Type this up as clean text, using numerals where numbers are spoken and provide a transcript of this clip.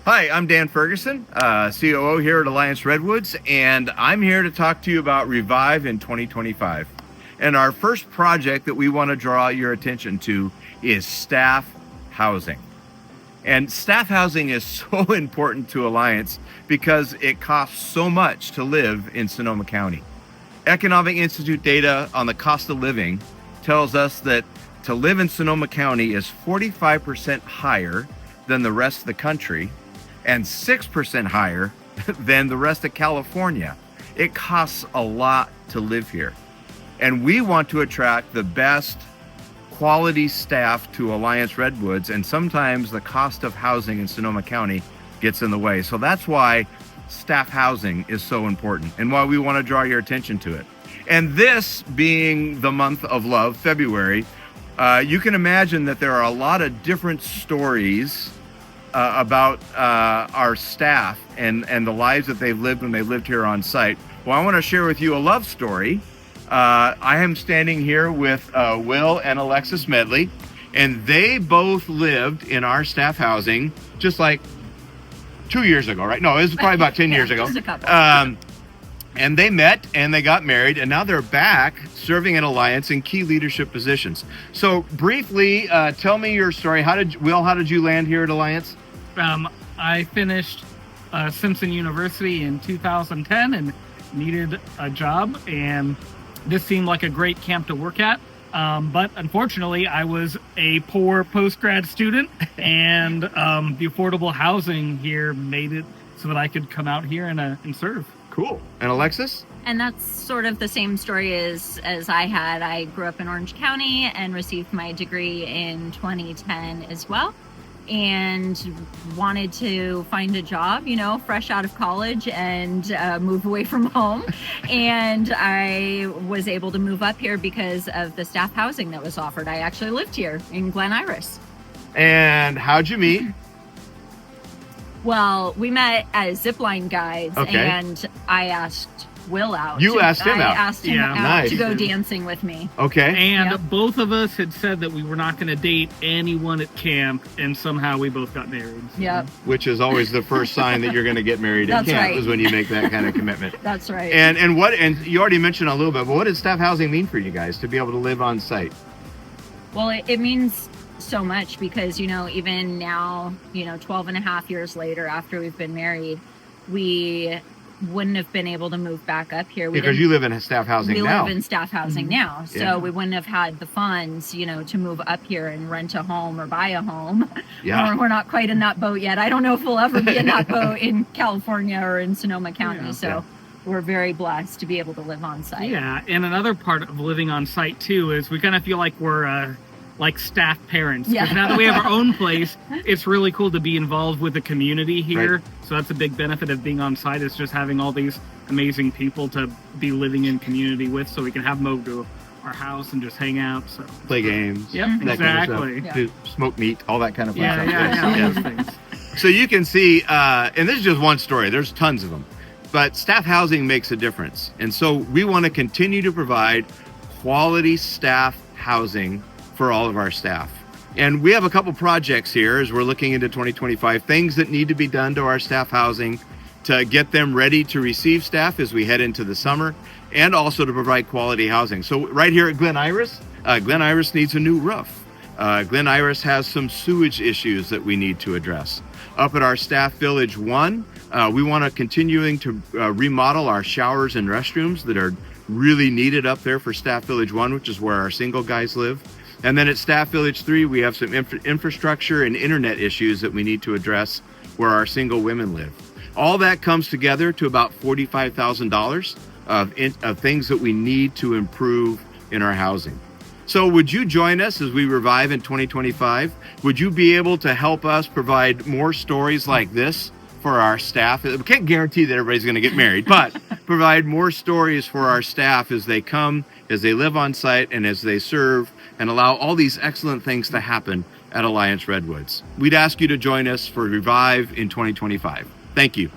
Hi, I'm Dan Ferguson, COO here at Alliance Redwoods, and I'm here to talk to you about Revive in 2025. And our first project that we want to draw your attention to is staff housing. And staff housing is so important to Alliance because it costs so much to live in Sonoma County. Economic Institute data on the cost of living tells us that to live in Sonoma County is 45% higher than the rest of the country and 6% higher than the rest of California. It costs a lot to live here. And we want to attract the best quality staff to Alliance Redwoods, and sometimes the cost of housing in Sonoma County gets in the way. So that's why staff housing is so important and why we want to draw your attention to it. And this being the month of love, February, you can imagine that there are a lot of different stories about our staff and the lives that they've lived when they lived here on site. Well, I want to share with you a love story. I am standing here with Will and Alexis Medley, and they both lived in our staff housing just like 2 years ago, right? No, it was probably about 10 years ago. Just a couple. And they met and they got married, and now they're back serving in Alliance in key leadership positions. So briefly, tell me your story. How did you land here at Alliance? I finished Simpson University in 2010 and needed a job, and this seemed like a great camp to work at. But unfortunately, I was a poor post-grad student, and the affordable housing here made it so that I could come out here and serve. Cool. And Alexis? And that's sort of the same story as I had. I grew up in Orange County and received my degree in 2010 as well, and wanted to find a job, fresh out of college, and move away from home. And I was able to move up here because of the staff housing that was offered. I actually lived here in Glen Iris. And how'd you meet? Well, we met as zipline guides, Okay. and I asked Will out. You asked him out. I asked him Yeah. out Nice. to go dancing with me. Okay. And Yep. both of us had said that we were not going to date anyone at camp, and somehow we both got married. So. Yep, Which is always the first sign that you're going to get married at That's camp, right. is when you make that kind of commitment. that's right. And you already mentioned a little bit, but what does staff housing mean for you guys to be able to live on site? Well, it means so much because, even now, 12 and a half years later after we've been married, we wouldn't have been able to move back up here. Because you live in staff housing we now. live in staff housing now, so Yeah. we wouldn't have had the funds, to move up here and rent a home or buy a home. Yeah. We're not quite in that boat yet. I don't know if we'll ever be in that boat in California or in Sonoma County. Yeah. So we're very blessed to be able to live on site. Yeah, and another part of living on site too is we kind of feel like we're like staff parents. Yeah. Because now that we have our own place, it's really cool to be involved with the community here. Right. So that's a big benefit of being on site, is just having all these amazing people to be living in community with, so we can have them over to our house and just hang out. So Play games. Yep, that kind of exactly. stuff. Do smoke meat, all that kind of fun Yeah, stuff. yeah, those things. So you can see, and this is just one story, there's tons of them, but staff housing makes a difference. And so we want to continue to provide quality staff housing for all of our staff. And we have a couple projects here as we're looking into 2025, things that need to be done to our staff housing to get them ready to receive staff as we head into the summer, and also to provide quality housing. So right here at Glen Iris needs a new roof. Glen Iris has some sewage issues that we need to address. Up at our Staff Village 1, we want to continuing to remodel our showers and restrooms that are really needed up there for Staff Village 1, which is where our single guys live. And then at Staff Village 3, we have some infrastructure and internet issues that we need to address where our single women live. All that comes together to about $45,000 of things that we need to improve in our housing. So would you join us as we revive in 2025? Would you be able to help us provide more stories like this for our staff? We can't guarantee that everybody's going to get married, but provide more stories for our staff as they come, as they live on site, and as they serve, and allow all these excellent things to happen at Alliance Redwoods. We'd ask you to join us for Revive in 2025. Thank you.